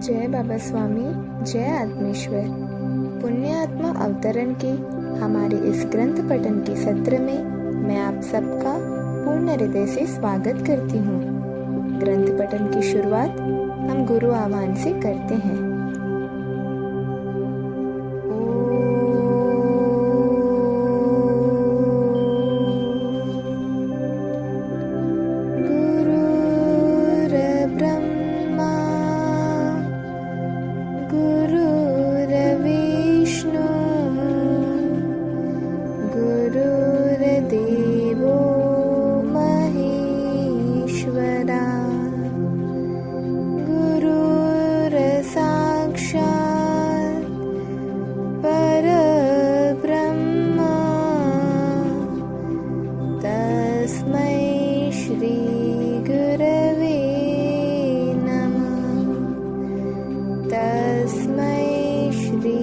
जय बाबा स्वामी, जय आत्मेश्वर। पुण्य आत्मा अवतरण के हमारे इस ग्रंथ पठन के सत्र में मैं आप सबका पूर्ण हृदय से स्वागत करती हूँ। ग्रंथ पठन की शुरुआत हम गुरु आह्वान से करते हैं। गुरुर्देवो महेश्वरा, गुरुर्साक्षात् परब्रह्मा, तस्मै श्री गुरवे नमः। तस्मै श्री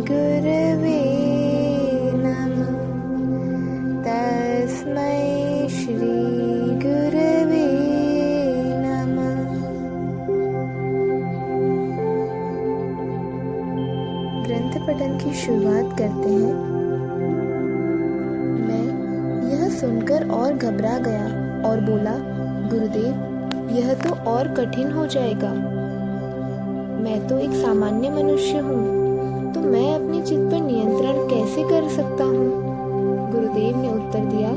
गुरवे नमः। तस्मै श्री गुरवे नमः। ग्रंथ पठन की शुरुआत करते हैं। मैं यह सुनकर और घबरा गया और बोला, गुरुदेव, यह तो और कठिन हो जाएगा। मैं तो एक सामान्य मनुष्य हूँ, तो मैं अपने चित्त पर नियंत्रण कैसे कर सकता हूँ? गुरुदेव ने उत्तर दिया,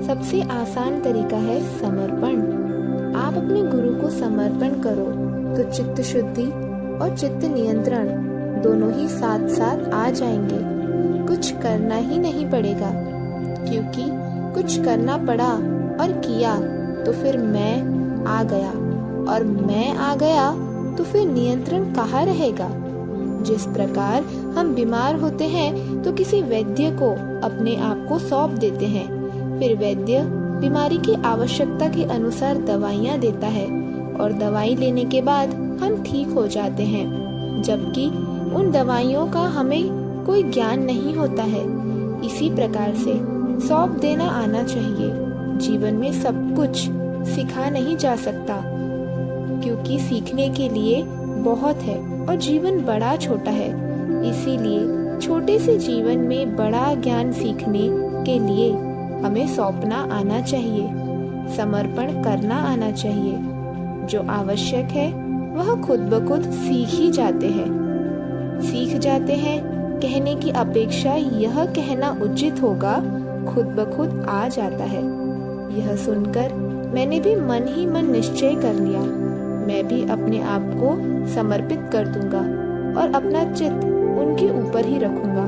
सबसे आसान तरीका है समर्पण। आप अपने गुरु को समर्पण करो तो चित्त शुद्धि और चित्त नियंत्रण दोनों ही साथ साथ आ जाएंगे। कुछ करना ही नहीं पड़ेगा, क्योंकि कुछ करना पड़ा और किया तो फिर मैं आ गया, और मैं आ गया तो फिर नियंत्रण कहाँ रहेगा? जिस प्रकार हम बीमार होते हैं तो किसी वैद्य को अपने आप को सौंप देते हैं, फिर वैद्य बीमारी की आवश्यकता के अनुसार दवाइयाँ देता है और दवाई लेने के बाद हम ठीक हो जाते हैं, जबकि उन दवाइयों का हमें कोई ज्ञान नहीं होता है। इसी प्रकार से सौंप देना आना चाहिए। जीवन में सब कुछ सिखा नहीं जा सकता, क्योंकि सीखने के लिए बहुत है और जीवन बड़ा छोटा है। इसीलिए छोटे से जीवन में बड़ा ज्ञान सीखने के लिए हमें सौंपना आना चाहिए, समर्पण करना आना चाहिए। जो आवश्यक है वह खुद ब खुद सीख ही जाते हैं। सीख जाते हैं कहने की अपेक्षा यह कहना उचित होगा, खुद ब खुद आ जाता है। यह सुनकर मैंने भी मन ही मन निश्चय कर लिया, मैं भी अपने आप को समर्पित कर दूंगा और अपना चित्त उनके ऊपर ही रखूंगा।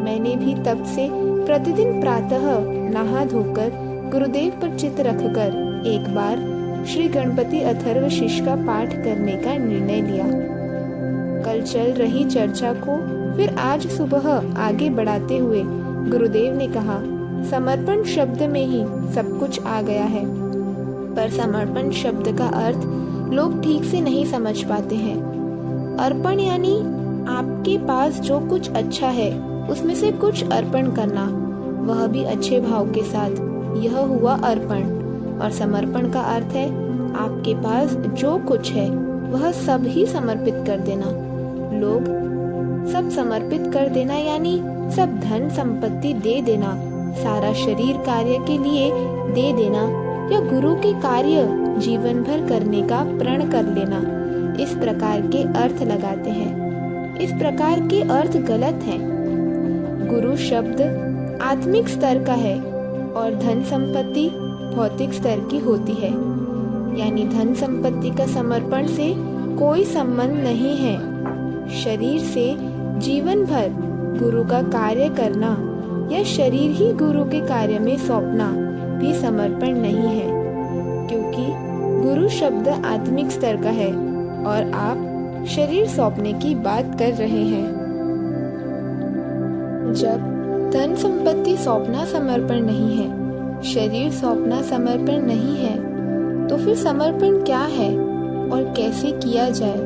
मैंने भी तब से प्रतिदिन प्रातः नहा धोकर गुरुदेव पर चित्त रखकर एक बार श्री गणपति अथर्वशीष का पाठ करने का निर्णय लिया। कल चल रही चर्चा को फिर आज सुबह आगे बढ़ाते हुए गुरुदेव ने कहा, समर्पण शब्द में ही सब कुछ आ गया है, पर समर्पण शब्द का अर्थ लोग ठीक से नहीं समझ पाते हैं। अर्पण यानी आपके पास जो कुछ अच्छा है उसमें से कुछ अर्पण करना, वह भी अच्छे भाव के साथ, यह हुआ अर्पण। और समर्पण का अर्थ है आपके पास जो कुछ है वह सब ही समर्पित कर देना। लोग सब समर्पित कर देना यानी सब धन संपत्ति दे देना, सारा शरीर कार्य के लिए दे देना, या गुरु के कार्य जीवन भर करने का प्रण कर लेना, इस प्रकार के अर्थ लगाते हैं। इस प्रकार के अर्थ गलत हैं। गुरु शब्द आत्मिक स्तर का है और धन संपत्ति भौतिक स्तर की होती है, यानी धन संपत्ति का समर्पण से कोई संबंध नहीं है। शरीर से जीवन भर गुरु का कार्य करना या शरीर ही गुरु के कार्य में सौंपना भी समर्पण नहीं है, क्योंकि गुरु शब्द आत्मिक स्तर का है और आप शरीर सौंपने की बात कर रहे हैं। जब धन संपत्ति सौंपना समर्पण नहीं है, शरीर सौंपना समर्पण नहीं है, तो फिर समर्पण क्या है और कैसे किया जाए?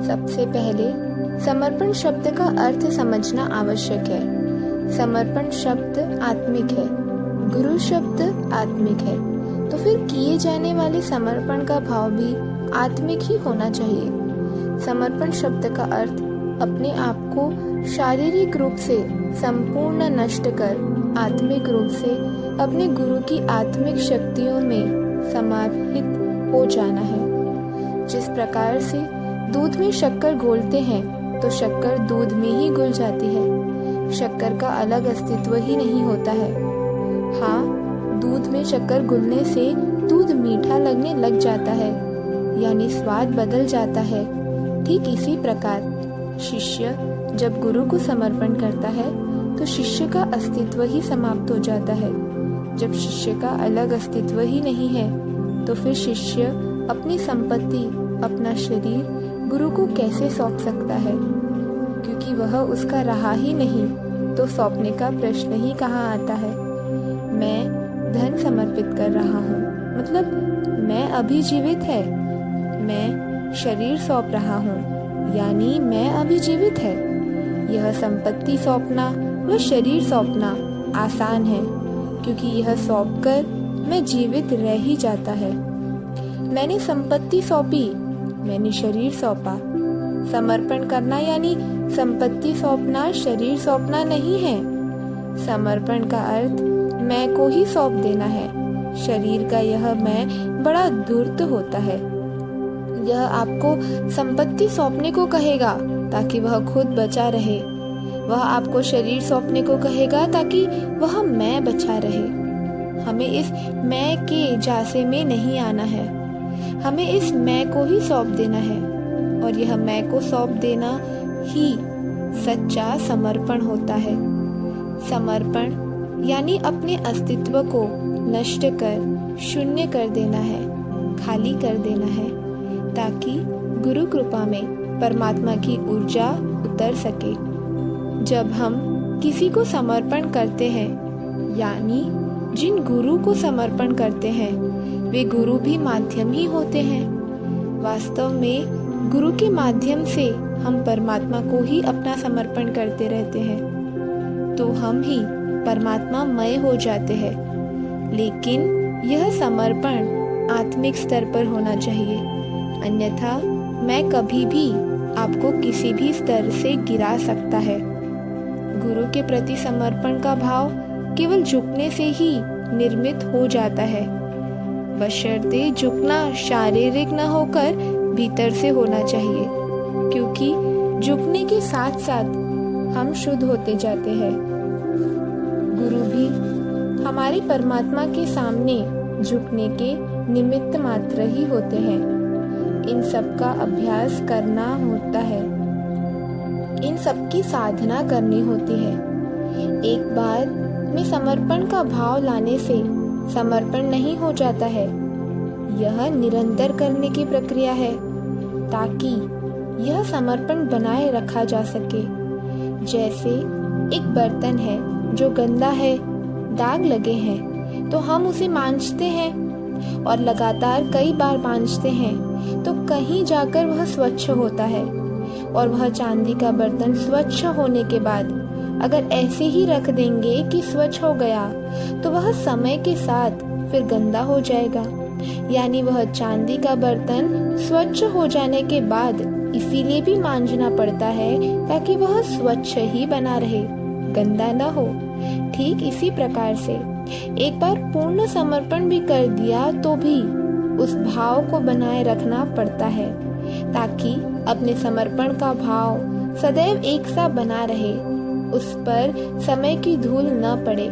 सबसे पहले समर्पण शब्द का अर्थ समझना आवश्यक है। समर्पण शब्द आत्मिक है, गुरु शब्द आत्मिक है, तो फिर किए जाने वाले समर्पण का भाव भी आत्मिक ही होना चाहिए। समर्पण शब्द का अर्थ अपने आप को शारीरिक रूप से संपूर्ण नष्ट कर आत्मिक रूप से अपने गुरु की आत्मिक शक्तियों में समाहित हो जाना है। जिस प्रकार से दूध में शक्कर घोलते हैं तो शक्कर दूध में ही घुल जाती है, शक्कर का अलग अस्तित्व ही नहीं होता है। हाँ, दूध में शक्कर घुलने से दूध मीठा लगने लग जाता है, यानी स्वाद बदल जाता है। ठीक इसी प्रकार शिष्य जब गुरु को समर्पण करता है तो शिष्य का अस्तित्व ही समाप्त हो जाता है। जब शिष्य का अलग अस्तित्व ही नहीं है तो फिर शिष्य अपनी संपत्ति, अपना शरीर गुरु को कैसे सौंप सकता है? क्योंकि वह उसका रहा ही नहीं तो सौंपने का प्रश्न ही कहाँ आता है। मैं धन समर्पित कर रहा हूँ, मतलब मैं अभी जीवित है। मैं शरीर सौंप रहा हूँ, यानी मैं अभी जीवित है। यह संपत्ति सौंपना व शरीर सौंपना आसान है, क्योंकि यह सौंप कर मैं जीवित रह ही जाता है। मैंने संपत्ति सौंपी, मैंने शरीर सौंपा। समर्पण करना यानी संपत्ति सौंपना, शरीर सौंपना नहीं है। समर्पण का अर्थ मैं को ही सौंप देना है। शरीर का यह मैं बड़ा धूर्त होता है। यह आपको संपत्ति सौंपने को कहेगा ताकि वह खुद बचा रहे। वह आपको शरीर सौंपने को कहेगा ताकि वह मैं बचा रहे। हमें इस मैं के जासे में नहीं आना है, हमें इस मैं को ही सौंप देना है। और यह मैं को सौंप देना ही सच्चा समर्पण होता है। समर्पण यानी अपने अस्तित्व को नष्ट कर शून्य कर देना है, खाली कर देना है, ताकि गुरु कृपा में परमात्मा की ऊर्जा उतर सके। जब हम किसी को समर्पण करते हैं, यानी जिन गुरु को समर्पण करते हैं, वे गुरु भी माध्यम ही होते हैं। वास्तव में गुरु के माध्यम से हम परमात्मा को ही अपना समर्पण करते रहते हैं, तो हम ही परमात्मामय हो जाते हैं। लेकिन यह समर्पण आत्मिक स्तर पर होना चाहिए, अन्यथा मैं कभी भी आपको किसी भी स्तर से गिरा सकता है। गुरु के प्रति समर्पण का भाव केवल झुकने से ही निर्मित हो जाता है, बशर्ते झुकना शारीरिक न होकर भीतर से होना चाहिए, क्योंकि झुकने के साथ साथ हम शुद्ध होते जाते हैं। गुरु भी हमारे परमात्मा के सामने झुकने के निमित्त मात्र ही होते हैं। इन सब का अभ्यास करना होता है, इन सब की साधना करनी होती है। एक बार में समर्पण का भाव लाने से समर्पण नहीं हो जाता है। यह निरंतर करने की प्रक्रिया है, ताकि यह समर्पण बनाए रखा जा सके। जैसे एक बर्तन है जो गंदा है, दाग लगे हैं, तो हम उसे मांजते हैं और लगातार कई बार मांजते हैं तो कहीं जाकर वह स्वच्छ होता है। और वह चांदी का बर्तन स्वच्छ होने के बाद अगर ऐसे ही रख देंगे कि स्वच्छ हो गया, तो वह समय के साथ फिर गंदा हो जाएगा। यानी वह चांदी का बर्तन स्वच्छ हो जाने के बाद इसीलिए भी मांजना पड़ता है ताकि वह स्वच्छ ही बना रहे, गंदा ना हो। ठीक इसी प्रकार से एक बार पूर्ण समर्पण भी कर दिया तो भी उस भाव को बनाए रखना पड़ता है, ताकि अपने समर्पण का भाव सदैव एक सा बना रहे, उस पर समय की धूल न पड़े।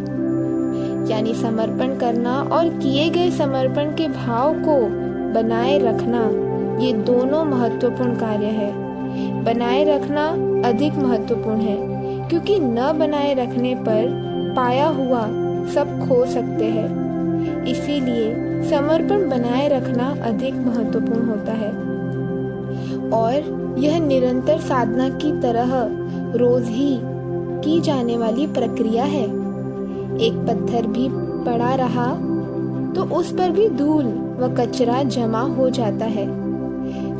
यानी समर्पण करना और किए गए समर्पण के भाव को बनाए रखना, ये दोनों महत्वपूर्ण कार्य है। बनाए रखना अधिक महत्वपूर्ण है, क्योंकि न बनाए रखने पर पाया हुआ सब खो सकते हैं। इसीलिए समर्पण बनाए रखना अधिक महत्वपूर्ण होता है। और यह निरंतर साधना की तरह रोज ही की जाने वाली प्रक्रिया है। एक पत्थर भी पड़ा रहा तो उस पर भी धूल व कचरा जमा हो जाता है।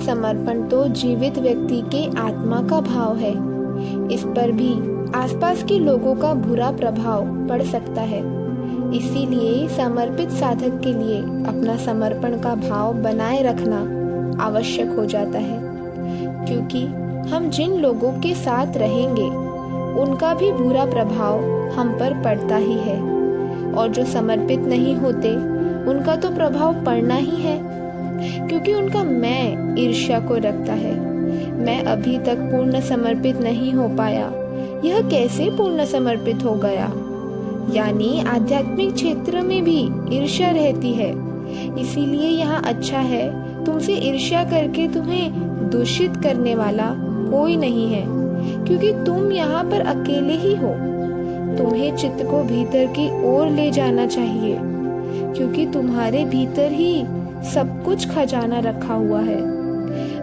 समर्पण तो जीवित व्यक्ति के आत्मा का भाव है, इस पर भी आसपास के लोगों का बुरा प्रभाव पड़ सकता है। इसीलिए समर्पित साधक के लिए अपना समर्पण का भाव बनाए रखना आवश्यक हो जाता है। क्योंकि हम जिन लोगों के साथ रहेंगे उनका भी बुरा प्रभाव हम पर पड़ता ही है, और जो समर्पित नहीं होते उनका तो प्रभाव पड़ना ही है, क्योंकि उनका मैं ईर्ष्या को रखता है। मैं अभी तक पूर्ण समर्पित नहीं हो पाया, यह कैसे पूर्ण समर्पित हो गया? यानी आध्यात्मिक क्षेत्र में भी ईर्ष्या रहती है। इसीलिए यहाँ अच्छा है तुमसे ईर्ष्या करके तुम्हें दूषित करने वाला कोई नहीं है, क्योंकि तुम यहाँ पर अकेले ही हो। तुम्हें चित्त को भीतर की ओर ले जाना चाहिए, क्योंकि तुम्हारे भीतर ही सब कुछ खजाना रखा हुआ है।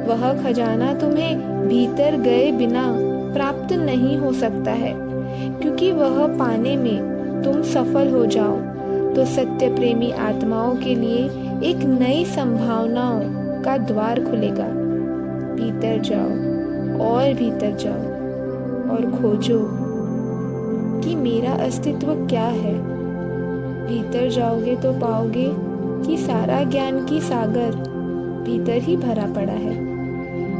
वह खजाना तुम्हें भीतर गए बिना प्राप्त नहीं हो सकता है, क्योंकि वह पाने में तुम सफल हो जाओ तो सत्य प्रेमी आत्माओं के लिए एक नई संभावनाओं का द्वार खुलेगा। भीतर जाओ और भीतर जाओ और खोजो कि मेरा अस्तित्व क्या है। भीतर जाओगे तो पाओगे कि सारा ज्ञान की सागर भीतर ही भरा पड़ा है।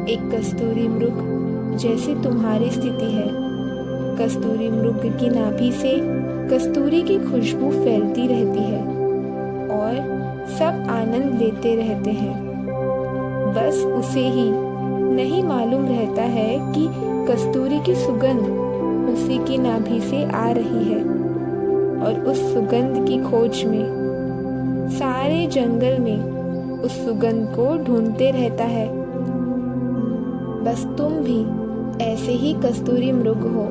एक कस्तूरी मृग जैसी तुम्हारी स्थिति है। कस्तूरी मृग की नाभि से कस्तूरी की खुशबू फैलती रहती है और सब आनंद लेते रहते हैं। बस उसे ही नहीं मालूम रहता है कि कस्तूरी की सुगंध उसी की नाभि से आ रही है, और उस सुगंध की खोज में सारे जंगल में उस सुगंध को ढूंढते रहता है। बस तुम भी ऐसे ही कस्तूरी मृग हो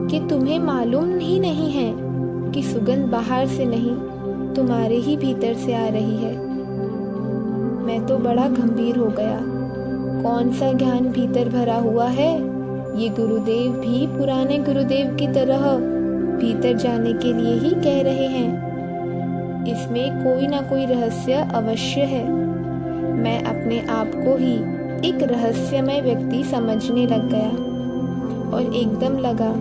कि तुम्हें मालूम ही नहीं है कि सुगंध बाहर से नहीं तुम्हारे ही भीतर से आ रही है। मैं तो बड़ा गंभीर हो गया। कौन सा ज्ञान भीतर भरा हुआ है? ये गुरुदेव भी पुराने गुरुदेव की तरह भीतर जाने के लिए ही कह रहे हैं। इसमें कोई ना कोई रहस्य अवश्य है। मैं अपने आप को ही एक रहस्यमय व्यक्ति समझने लग गया और एकदम लगा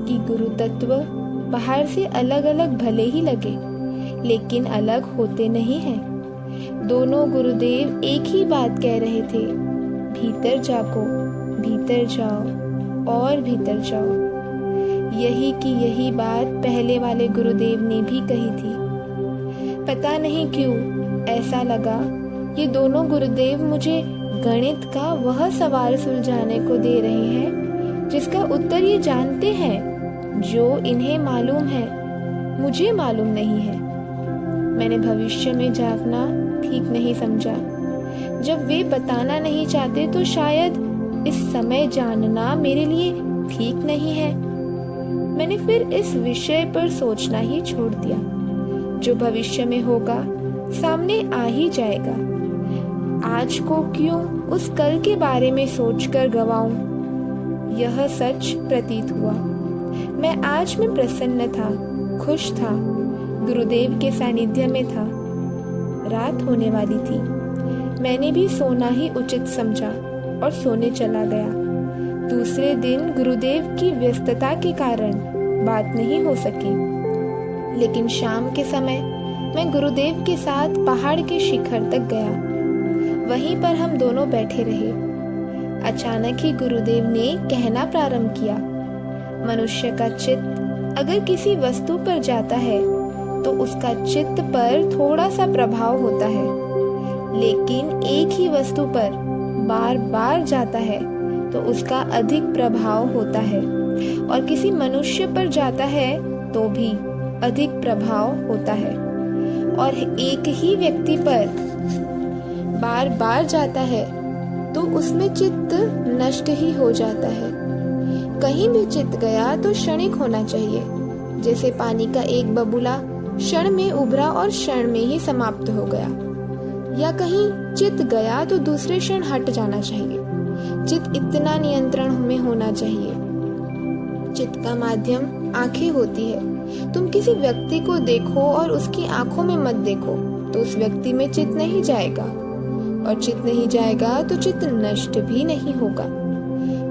कि गुरु तत्व बाहर से अलग अलग भले ही लगे, लेकिन अलग होते नहीं हैं। दोनों गुरुदेव एक ही बात कह रहे थे, भीतर जाको, भीतर जाओ और भीतर जाओ। यही की यही बात पहले वाले गुरुदेव ने भी कही थी। पता नहीं क्यों ऐसा लगा ये दोनों गुरुदेव मुझे गणित का वह सवाल सुलझाने को दे रहे हैं जिसका उत्तर ये जानते हैं, जो इन्हें मालूम है, मुझे मालूम नहीं है। मैंने भविष्य में झांकना ठीक नहीं समझा। जब वे बताना नहीं चाहते तो शायद इस समय जानना मेरे लिए ठीक नहीं है। मैंने फिर इस विषय पर सोचना ही छोड़ दिया। जो भविष्य में होगा सामने आ ही जाएगा। आज को क्यों उस कल के बारे में सोचकर गवाऊं? यह सच प्रतीत हुआ। मैं आज में प्रसन्न था, खुश था, गुरुदेव के सानिध्य में था। रात होने वाली थी। मैंने भी सोना ही उचित समझा और सोने चला गया। दूसरे दिन गुरुदेव की व्यस्तता के कारण बात नहीं हो सकी, लेकिन शाम के समय मैं गुरुदेव के साथ पहाड़ के शिखर तक गया। वहीं पर हम दोनों बैठे रहे। अचानक ही गुरुदेव ने कहना प्रारंभ किया, मनुष्य का चित्त अगर किसी वस्तु पर जाता है तो उसका चित्त पर थोड़ा सा प्रभाव होता है, लेकिन एक ही वस्तु पर बार बार जाता है तो उसका अधिक प्रभाव होता है, और किसी मनुष्य पर जाता है तो भी अधिक प्रभाव होता है। और एक ही व्यक्ति पर बार बार जाता है तो उसमें चित्त नष्ट ही हो जाता है। कहीं भी चित्त गया तो क्षणिक होना चाहिए, जैसे पानी का एक बबूला क्षण में उभरा और क्षण में ही समाप्त हो गया। या कहीं चित्त गया तो दूसरे क्षण हट जाना चाहिए। चित्त इतना नियंत्रण में होना चाहिए। चित्त का माध्यम आंखें होती है। तुम किसी व्यक्ति को देखो और उसकी आंखों में मत देखो तो उस व्यक्ति में चित्त नहीं जाएगा, और चित्त नहीं जाएगा तो चित्त नष्ट भी नहीं होगा।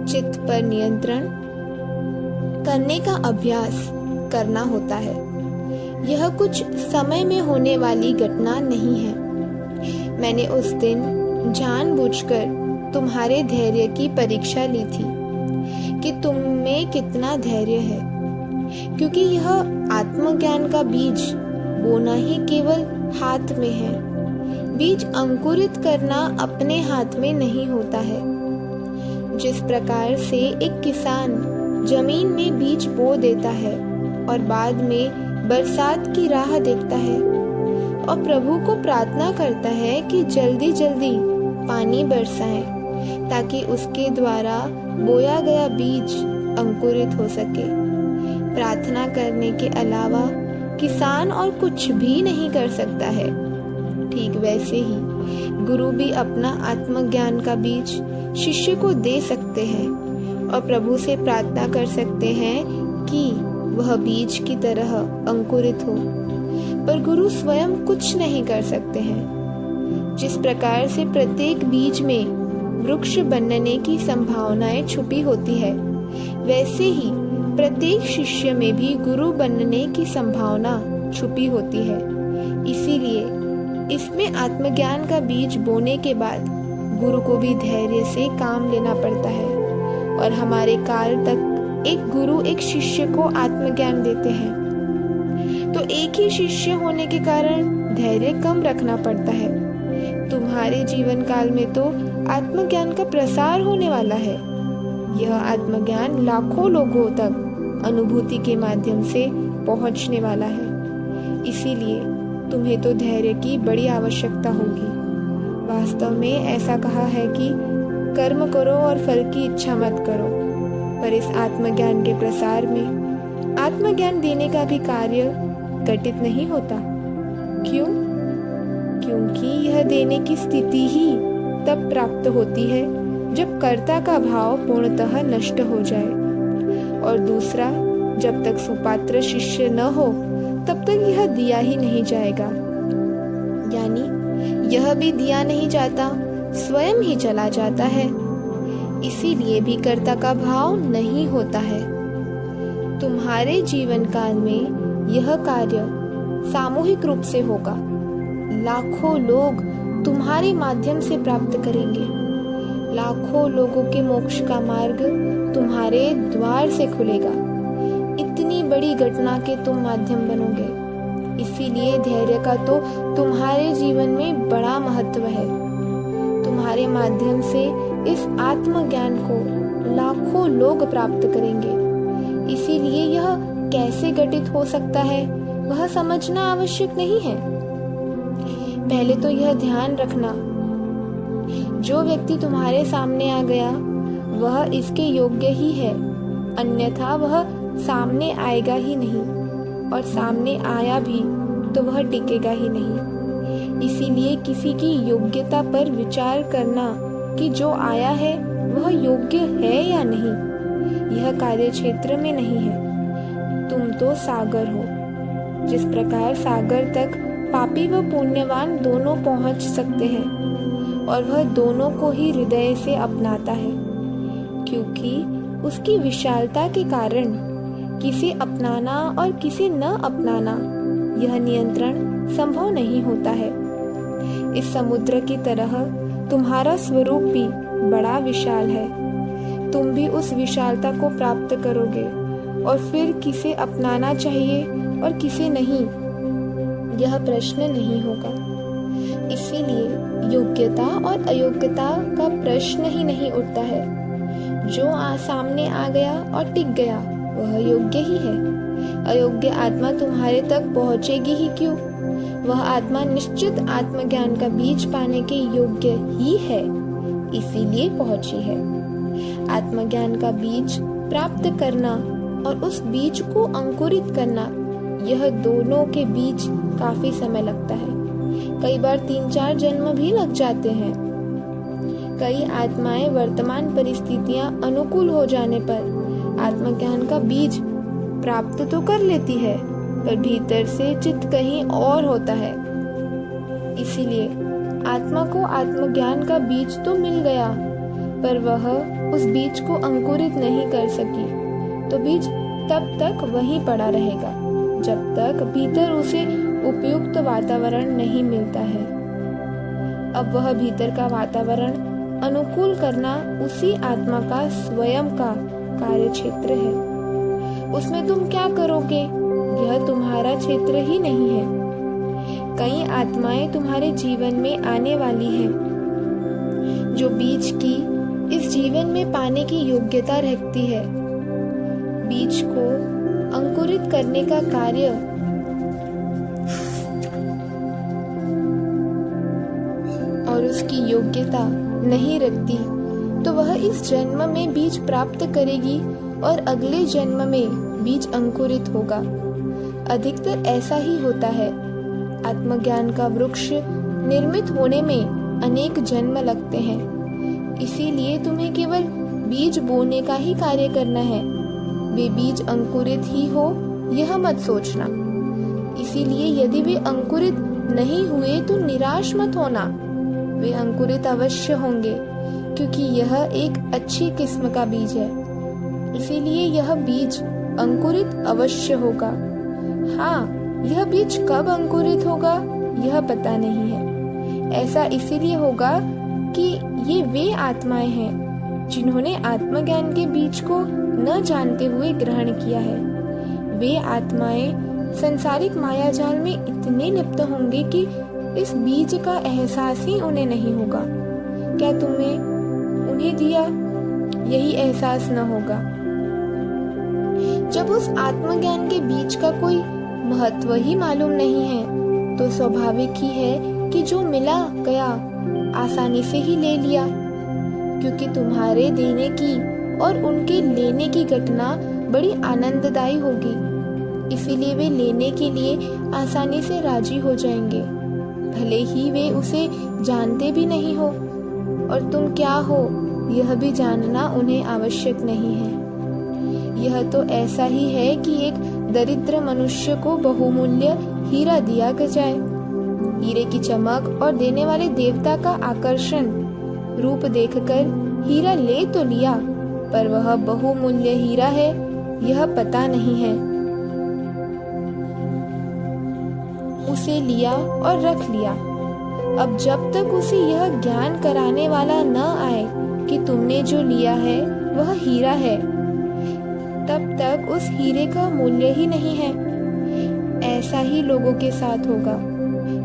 चित्त पर नियंत्रण करने का अभ्यास करना होता है। यह कुछ समय में होने वाली घटना नहीं है। मैंने उस दिन जानबूझकर तुम्हारे धैर्य की परीक्षा ली थी कि तुम में कितना धैर्य है, क्योंकि यह आत्मज्ञान का बीज बोना ही केवल हाथ में है। बीज अंकुरित करना अपने हाथ में नहीं होता है। जिस प्रकार से एक किसान जमीन में बीज बो देता है और बाद में बरसात की राह देखता है और प्रभु को प्रार्थना करता है कि जल्दी जल्दी पानी बरसाए ताकि उसके द्वारा बोया गया बीज अंकुरित हो सके। प्रार्थना करने के अलावा किसान और कुछ भी नहीं कर सकता है। ठीक वैसे ही गुरु भी अपना आत्मज्ञान का बीज शिष्य को दे सकते हैं और प्रभु से प्रार्थना कर सकते हैं कि वह बीज की तरह अंकुरित हो, पर गुरु स्वयं कुछ नहीं कर सकते हैं। जिस प्रकार से प्रत्येक बीज में वृक्ष बनने की संभावनाएं छुपी होती है, वैसे ही प्रत्येक शिष्य में भी गुरु बनने की संभावना छुपी होती है। इसीलिए इसमें आत्मज्ञान का बीज बोने के बाद गुरु को भी धैर्य से काम लेना पड़ता है और हमारे काल तक एक गुरु एक शिष्य को आत्मज्ञान देते हैं, तो एक ही शिष्य होने के कारण धैर्य कम रखना पड़ता है। तुम्हारे जीवन काल में तो आत्मज्ञान का प्रसार होने वाला है। यह आत्मज्ञान लाखों लोगों तक अनुभूति के माध्यम से पहुंचने वाला है। इसीलिए तुम्हें तो धैर्य की बड़ी आवश्यकता होगी। वास्तव में ऐसा कहा है कि कर्म करो और फल की इच्छा मत करो, पर इस आत्मज्ञान के प्रसार में आत्मज्ञान देने का भी कार्य घटित नहीं होता। क्यों? क्योंकि यह देने की स्थिति ही तब प्राप्त होती है जब कर्ता का भाव पूर्णतः नष्ट हो जाए, और दूसरा, जब तक सुपात्र शिष्य न हो तब तक यह दिया ही नहीं जाएगा। यानी यह भी दिया नहीं जाता, स्वयं ही चला जाता है। इसीलिए भी कर्ता का भाव नहीं होता है। तुम्हारे जीवन काल में यह कार्य सामूहिक रूप से होगा। लाखों लोग तुम्हारे माध्यम से प्राप्त करेंगे। लाखों लोगों के मोक्ष का मार्ग तुम्हारे द्वार से खुलेगा। इतनी बड़ी घटना के तुम माध्यम बनोगे। इसीलिए धैर्य का तो तुम्हारे जीवन में बड़ा महत्व है। तुम्हारे माध्यम से इस आत्मज्ञान को लाखों लोग प्राप्त करेंगे। इसीलिए यह कैसे घटित हो सकता है, वह समझना आवश्यक नहीं है। पहले तो यह ध्यान रखना, जो व्यक्ति तुम्हारे सामने आ गया वह इसके योग्य ही है, अन्यथा वह सामने आएगा ही नहीं, और सामने आया भी तो वह टिकेगा ही नहीं। इसीलिए किसी की योग्यता पर विचार करना कि जो आया है वह योग्य है या नहीं, यह कार्य क्षेत्र में नहीं है। तुम तो सागर हो। जिस प्रकार सागर तक पापी व पुण्यवान दोनों पहुंच सकते हैं, और वह दोनों को ही हृदय से अपनाता है, क्योंकि उसकी विशालता के कारण किसे अपनाना और किसे न अपनाना यह नियंत्रण संभव नहीं होता है। इस समुद्र की तरह तुम्हारा स्वरूप भी बड़ा विशाल है। तुम भी उस विशालता को प्राप्त करोगे, और फिर किसे अपनाना चाहिए और किसे नहीं, यह प्रश्न नहीं होगा। इसीलिए योग्यता और अयोग्यता का प्रश्न ही नहीं उठता है। जो सामने आ गया और टिक गया वह योग्य ही है। अयोग्य आत्मा तुम्हारे तक पहुंचेगी ही क्यों? वह आत्मा निश्चित आत्मज्ञान का बीज पाने के योग्य ही है, इसीलिए पहुंची है। आत्मज्ञान का बीज प्राप्त करना और उस बीज को अंकुरित करना, यह दोनों के बीच काफी समय लगता है। कई बार 3-4 जन्म भी लग जाते हैं। कई आत्माएं वर्तमान परिस्थितियां अनुकूल हो जाने पर आत्मज्ञान का बीज प्राप्त तो कर लेती है, पर भीतर से चित्त कहीं और होता है। इसीलिए आत्मा को आत्मज्ञान का बीज तो मिल गया, पर वह उस बीज को अंकुरित नहीं कर सकी, तो बीज तब तक वहीं पड़ा रहेगा जब तक भीतर उसे उपयुक्त वातावरण नहीं मिलता है। अब वह भीतर का वातावरण अनुकूल करना उसी आत्मा का स्वयं का कार्य क्षेत्र है। उसमें तुम क्या करोगे, यह तुम्हारा क्षेत्र ही नहीं है। कई आत्माएं तुम्हारे जीवन में आने वाली हैं, जो बीज की इस जीवन में पाने की योग्यता रखती है। बीज को अंकुरित करने का कार्य और उसकी योग्यता नहीं रखती, तो वह इस जन्म में बीज प्राप्त करेगी और अगले जन्म में बीज अंकुरित होगा। अधिकतर ऐसा ही होता है। आत्मज्ञान का वृक्ष निर्मित होने में अनेक जन्म लगते हैं। इसीलिए तुम्हें केवल बीज बोने का ही कार्य करना है। वे बीज अंकुरित ही हो यह मत सोचना। इसीलिए यदि वे अंकुरित नहीं हुए तो निराश मत होना। वे अंकुरित अवश्य होंगे, क्योंकि यह एक अच्छी किस्म का बीज है। इसीलिए यह बीज अंकुरित अवश्य होगा। हाँ, यह बीज कब अंकुरित होगा यह पता नहीं है। ऐसा इसीलिए होगा कि ये वे आत्माएं हैं जिन्होंने आत्मज्ञान के बीज को न जानते हुए ग्रहण किया है। वे आत्माएं संसारिक मायाजाल में इतने लिप्त होंगे कि इस बीज का एहसास ही उन्हें नहीं होगा। क्या तुमने उन्हें दिया यही एहसास न होगा। जब उस आत्मज्ञान के बीज का कोई महत्व ही मालूम नहीं है, तो स्वाभाविक ही है कि जो मिला गया आसानी से ही ले लिया, क्योंकि तुम्हारे देने की और उनके लेने की घटना बड़ी आनंददायी होगी। इसीलिए वे लेने के लिए आसानी से राजी हो जाएंगे, भले ही वे उसे जानते भी नहीं हो, और तुम क्या हो यह भी जानना उन्हें आवश्यक नहीं है। यह तो ऐसा ही है कि एक दरिद्र मनुष्य को बहुमूल्य हीरा दिया जाए। हीरे की चमक और देने वाले देवता का आकर्षण रूप देखकर हीरा ले तो लिया, पर वह बहुमूल्य हीरा है यह पता नहीं है। उसे लिया और रख लिया। अब जब तक उसे यह ज्ञान कराने वाला न आए कि तुमने जो लिया है वह हीरा है, तब तक उस हीरे का मूल्य ही नहीं है। ऐसा ही लोगों के साथ होगा,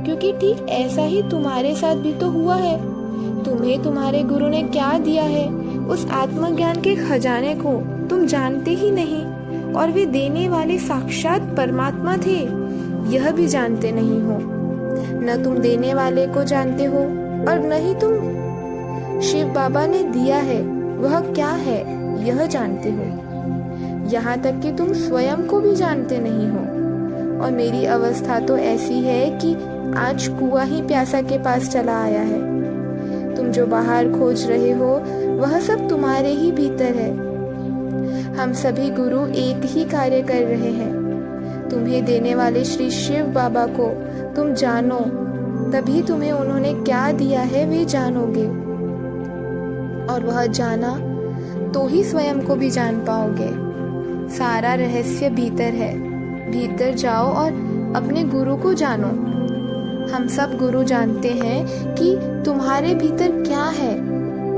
क्योंकि ठीक ऐसा ही तुम्हारे साथ भी तो हुआ है। तुम्हें तुम्हारे गुरु ने क्या दिया है, उस आत्मज्ञान के खजाने को तुम जानते ही नहीं, और वे देने वाले साक्षात परमात्मा थे यह भी जानते नहीं हो। न तुम देने वाले को जानते हो और न ही तुम शिव बाबा ने दिया है वह क्या है यह जानते हो। यहाँ तक कि तुम स्वयं को भी जानते नहीं हो। और मेरी अवस्था तो ऐसी है कि आज कुआं ही प्यासा के पास चला आया है। तुम जो बाहर खोज रहे हो वह सब तुम्हारे ही भीतर है। हम सभी गुरु एक ही कार्य कर रहे हैं। तुम्हें देने वाले श्री शिव बाबा को तुम जानो, तभी तुम्हें उन्होंने क्या दिया है वे जानोगे, और वह जाना तो ही स्वयं को भी जान पाओगे। सारा रहस्य भीतर है। भीतर जाओ और अपने गुरु को जानो। हम सब गुरु जानते हैं कि तुम्हारे भीतर क्या है।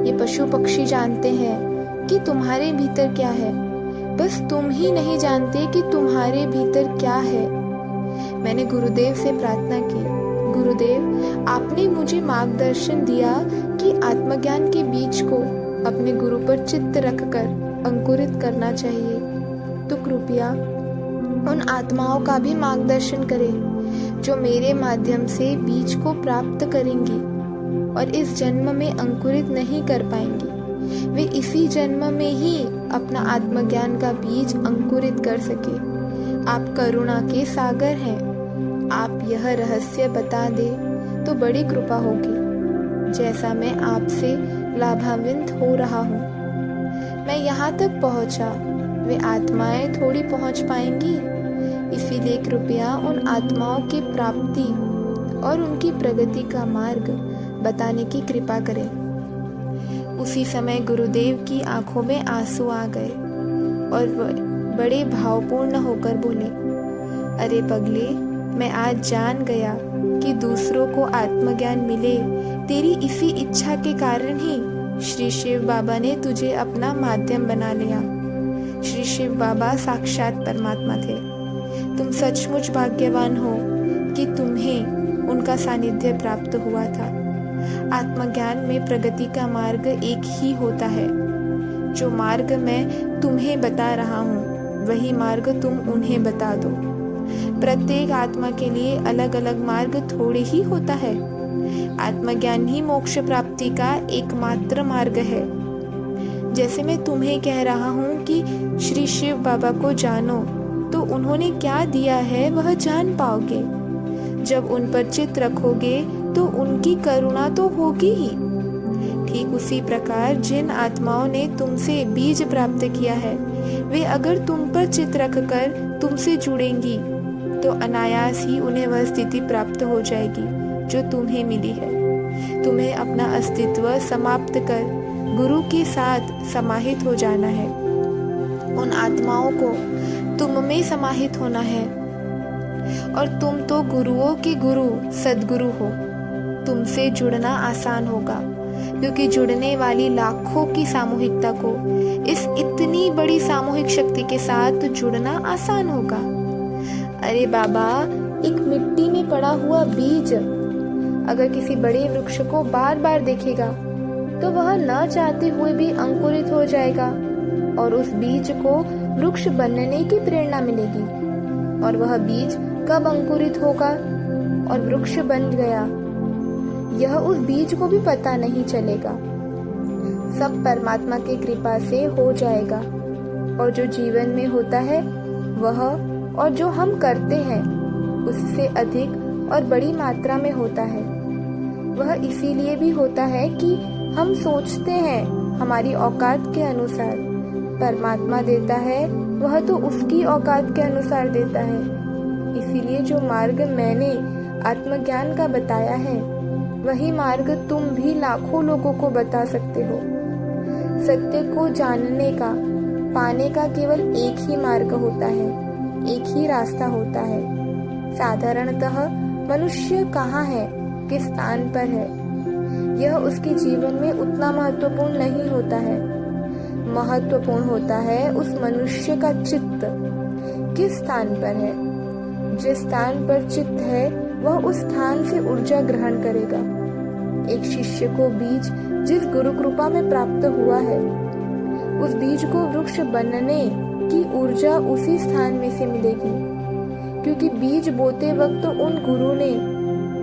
ये पशु पक्षी जानते हैं कि तुम्हारे भीतर क्या है, बस तुम ही नहीं जानते कि तुम्हारे भीतर क्या है। मैंने गुरुदेव से प्रार्थना की, गुरुदेव आपने मुझे मार्गदर्शन दिया कि आत्मज्ञान के बीज को अपने गुरु पर चित्त रखकर अंकुरित करना चाहिए, तो कृपया उन आत्माओं का भी मार्गदर्शन करें जो मेरे माध्यम से बीज को प्राप्त करेंगी और इस जन्म में अंकुरित नहीं कर पाएंगी। वे इसी जन्म में ही अपना आत्मज्ञान का बीज अंकुरित कर सके। आप करुणा के सागर हैं। आप यह रहस्य बता दे तो बड़ी कृपा होगी। जैसा मैं आपसे लाभान्वित हो रहा हूँ, मैं यहाँ तक पहुँचा, वे आत्माएं थोड़ी पहुँच पाएंगी। इसीलिए कृपया उन आत्माओं की प्राप्ति और उनकी प्रगति का मार्ग बताने की कृपा करें। उसी समय गुरुदेव की आंखों में आंसू आ गए और बड़े भावपूर्ण होकर बोले, अरे पगले, मैं आज जान गया कि दूसरों को आत्मज्ञान मिले तेरी इसी इच्छा के कारण ही श्री शिव बाबा ने तुझे अपना माध्यम बना लिया। श्री शिव बाबा साक्षात परमात्मा थे। तुम सचमुच भाग्यवान हो कि तुम्हें उनका सानिध्य प्राप्त हुआ था। आत्मज्ञान में प्रगति का मार्ग एक ही होता है। जो मार्ग मैं तुम्हें बता रहा हूँ वही मार्ग तुम उन्हें बता दो। प्रत्येक आत्मा के लिए अलग अलग मार्ग थोड़े ही होता है। आत्मज्ञान ही मोक्ष प्राप्ति का एकमात्र मार्ग है। जैसे मैं तुम्हें कह रहा हूँ कि श्री शिव बाबा को जानो, तो उन्होंने क्या दिया है वह जान पाओगे। जब उन पर चित्त रखोगे तो उनकी करुणा तो होगी ही। ठीक उसी प्रकार जिन आत्माओं ने तुमसे बीज प्राप्त किया है, वे अगर तुम पर चित्त रखकर तुमसे जुड़ेंगी तो अनायास ही उन्हें वह स्थिति प्राप्त हो जाएगी जो तुम्हें मिली है। तुम्हें अपना अस्तित्व समाप्त कर गुरु के साथ समाहित हो जाना है। उन आत्माओं को तुम में समाहित होना है। और तुम तो गुरुओं के गुरु सद्गुरु हो। तुमसे जुड़ना आसान होगा, क्योंकि जुड़ने वाली लाखों की सामूहिकता को इस इतनी बड़ी सामूहिक शक्ति के साथ जुड़ना आसान होगा। अरे बाबा, एक मिट्टी में पड़ा हुआ बीज अगर किसी बड़े वृक्ष को बार बार देखेगा तो वह न चाहते हुए भी अंकुरित हो जाएगा और उस बीज को वृक्ष बनने की प्रेरणा मिलेगी। और वह बीज कब अंकुरित होगा और वृक्ष बन गया, यह उस बीज को भी पता नहीं चलेगा। सब परमात्मा की कृपा से हो जाएगा। और जो जीवन में होता है वह और जो हम करते हैं उससे अधिक और बड़ी मात्रा में होता है। वह इसीलिए भी होता है कि हम सोचते हैं हमारी औकात के अनुसार। परमात्मा देता है वह तो उसकी औकात के अनुसार देता है। इसीलिए जो मार्ग मैंने आत्मज्ञान का बताया है वही मार्ग तुम भी लाखों लोगों को बता सकते हो। सत्य को जानने का, पाने का केवल एक ही मार्ग होता है, एक ही रास्ता होता है। साधारणतः मनुष्य कहाँ है, किस स्थान पर है, यह उसके जीवन में उतना महत्वपूर्ण नहीं होता है। महत्वपूर्ण होता है उस मनुष्य का चित्त किस स्थान पर है। जिस स्थान पर चित्त है वह उस स्थान से ऊर्जा ग्रहण करेगा। एक शिष्य को बीज जिस गुरु कृपा में प्राप्त हुआ है, उस बीज को वृक्ष बनने की ऊर्जा उसी स्थान में से मिलेगी, क्योंकि बीज बोते वक्त उन गुरु ने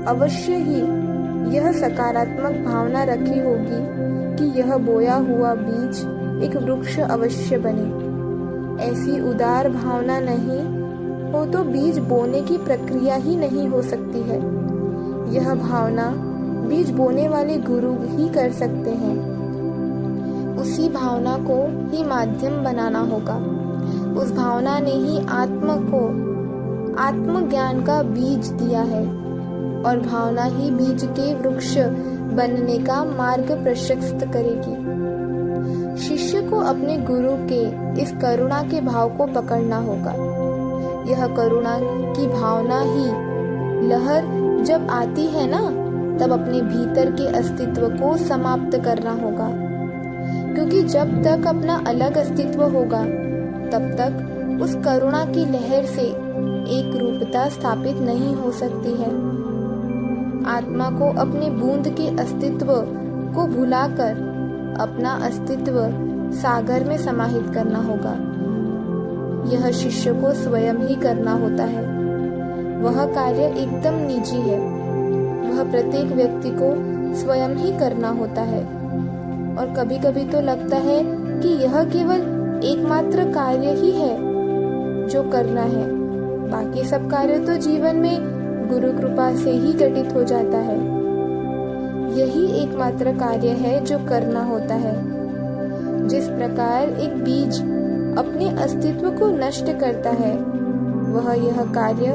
अवश्य ही यह सकारात्मक भावना रखी होगी कि यह बोया हुआ बीज एक वृक्ष अवश्य बने। ऐसी उदार भावना नहीं हो तो बीज बोने की प्रक्रिया ही नहीं हो सकती है। यह भावना बीज बोने वाले गुरु ही कर सकते हैं। उसी भावना को ही माध्यम बनाना होगा। उस भावना ने ही आत्मा को आत्मज्ञान का बीज दिया है और भावना ही बीज के वृक्ष बनने का मार्ग प्रशस्त करेगी। शिष्य को अपने गुरु के इस करुणा के भाव को पकड़ना होगा। यह करुणा की भावना ही लहर जब आती है ना, तब अपने भीतर के अस्तित्व को समाप्त करना होगा, क्योंकि जब तक अपना अलग अस्तित्व होगा तब तक उस करुणा की लहर से एक रूपता स्थापित नहीं हो सकती है। आत्मा को अपने बूंद के अस्तित्व को भुलाकर अपना अस्तित्व सागर में समाहित करना होगा। यह शिष्य को स्वयं ही करना होता है। वह कार्य एकदम निजी है। वह प्रत्येक व्यक्ति को स्वयं ही करना होता है। और कभी कभी तो लगता है कि यह केवल एकमात्र कार्य ही है जो करना है। बाकी सब कार्य तो जीवन में गुरु कृपा से ही घटित हो जाता है। यही एकमात्र कार्य है जो करना होता है। जिस प्रकार एक बीज अपने अस्तित्व को नष्ट करता है, वह यह कार्य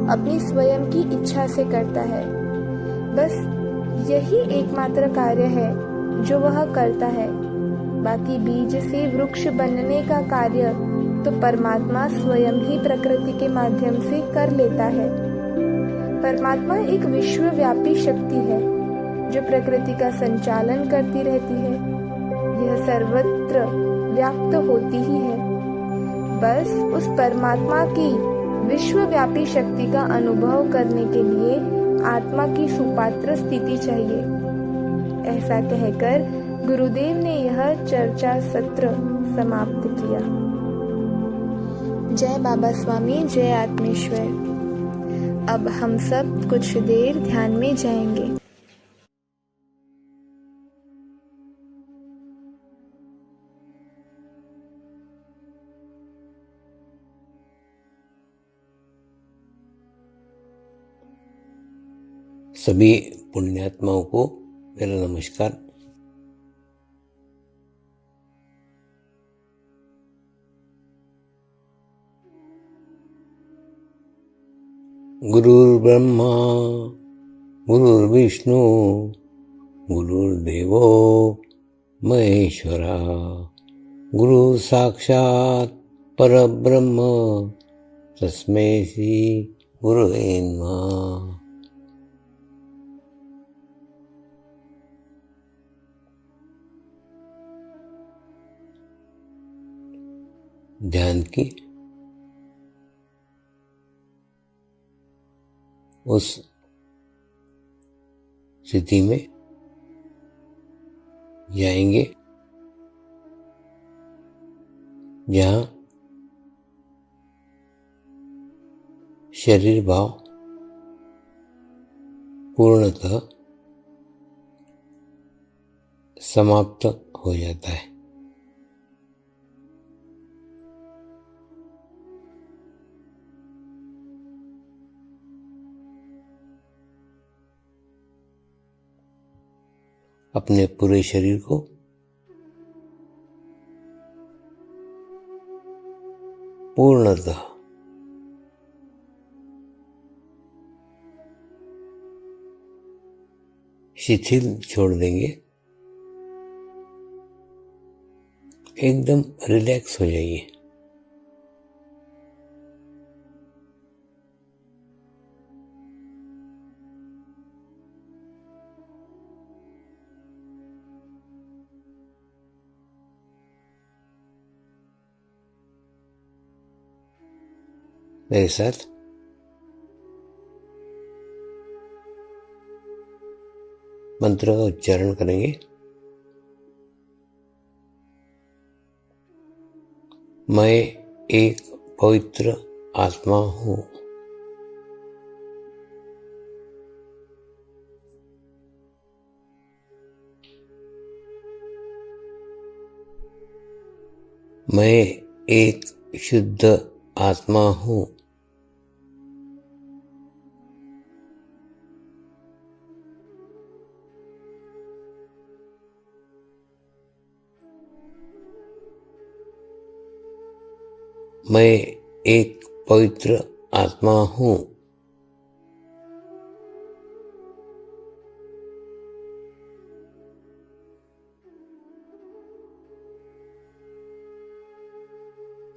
अपनी स्वयं की इच्छा से करता है। बस यही एकमात्र कार्य है जो वह करता है। बाकी बीज से वृक्ष बनने का कार्य तो परमात्मा स्वयं ही प्रकृति के माध्यम से कर लेता है। परमात्मा एक विश्वव्यापी शक्ति है जो प्रकृति का संचालन करती रहती है। सर्वत्र व्याप्त होती ही है। बस उस परमात्मा की विश्वव्यापी शक्ति का अनुभव करने के लिए आत्मा की सुपात्र स्थिति चाहिए। ऐसा कहकर गुरुदेव ने यह चर्चा सत्र समाप्त किया। जय बाबा स्वामी, जय आत्मेश्वर। अब हम सब कुछ देर ध्यान में जाएंगे। सभी पुण्यात्माओं को मेरा नमस्कार। गुरुर्ब्रह्मा गुरुर्विष्णु गुरुर्देवो महेश्वरा, गुरु साक्षात् परब्रह्म तस्मै श्री गुरुवे नमः। ध्यान की उस स्थिति में जाएंगे जहाँ शरीर भाव पूर्णतः समाप्त हो जाता है। अपने पूरे शरीर को पूर्णतः शिथिल छोड़ देंगे, एकदम रिलैक्स हो जाइए। मेरे साथ मंत्र का उच्चारण करेंगे। मैं एक पवित्र आत्मा हूँ। मैं एक शुद्ध आत्मा हूँ। मैं एक पवित्र आत्मा हूँ।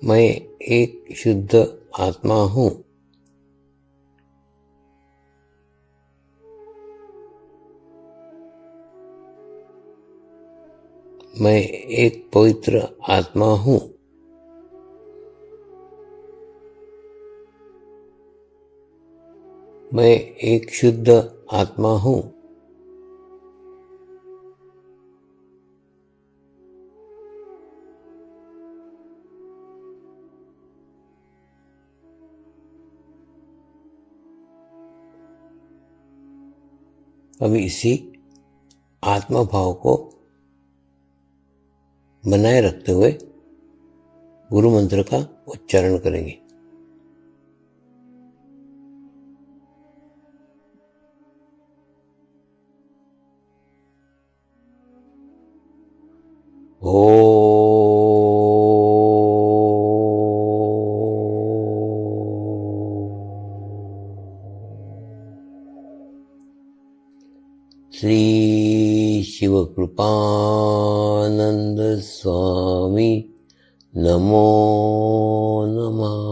मैं एक शुद्ध आत्मा हूँ। मैं एक पवित्र आत्मा हूँ। मैं एक शुद्ध आत्मा हूँ। अभी इसी आत्मा भाव को बनाए रखते हुए गुरु मंत्र का उच्चारण करेंगे। श्री शिवकृपानंद स्वामी नमो नमः।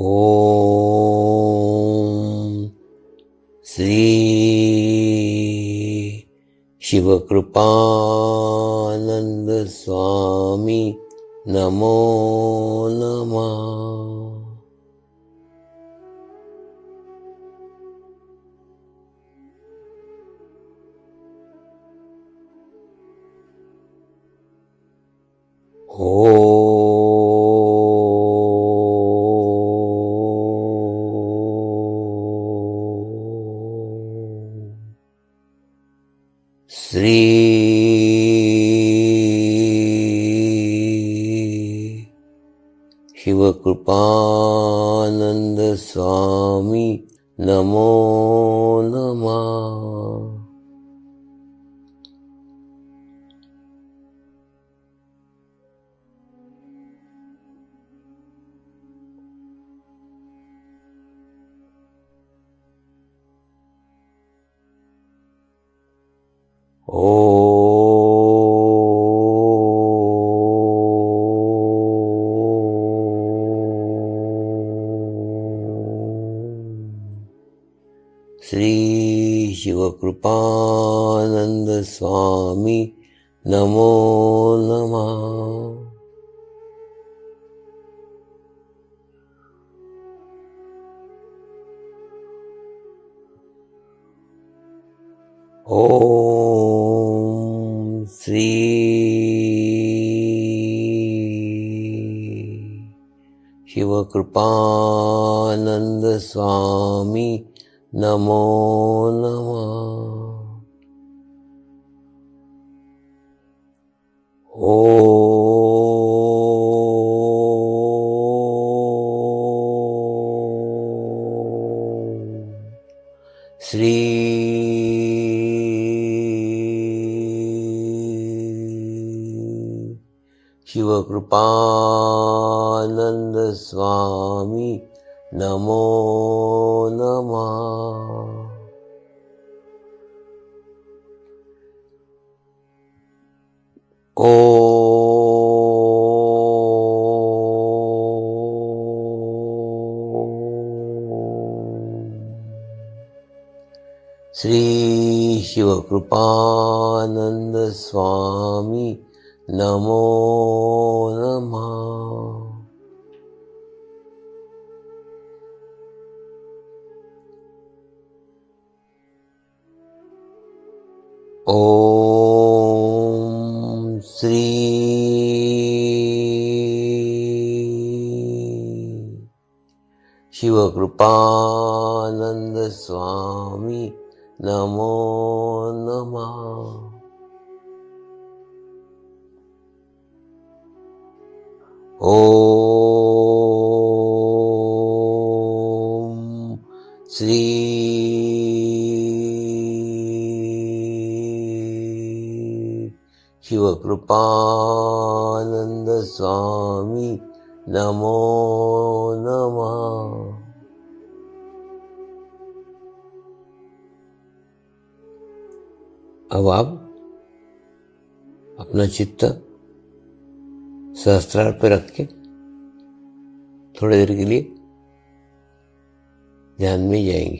ओम श्री शिवकृपानंद स्वामी नमो नमः। श्री शिवकृपानंद स्वामी नमो नमः। श्री शिवकृपानंद स्वामी नमो नमः। ओम श्री शिवकृपानंद स्वामी नमो नमः। श्री शिवकृपानंद स्वामी नमो नमः। श्री शिवकृपानंद स्वामी नमो नमः। ओम श्री शिवकृपानंद स्वामी नमो नमः। ओम श्री शिवकृपानंद स्वामी नमो नमः। अब आप अपना चित्त सहस्त्रार पर रख के थोड़ी देर के लिए ध्यान में जाएंगे।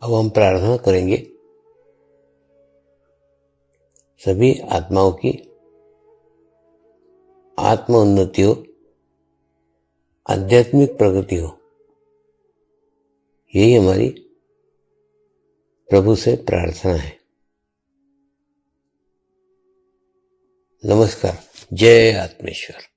अब हम प्रार्थना करेंगे सभी आत्माओं की आत्म उन्नति हो, आध्यात्मिक प्रगति हो। यही हमारी प्रभु से प्रार्थना है। नमस्कार। जय आत्मेश्वर।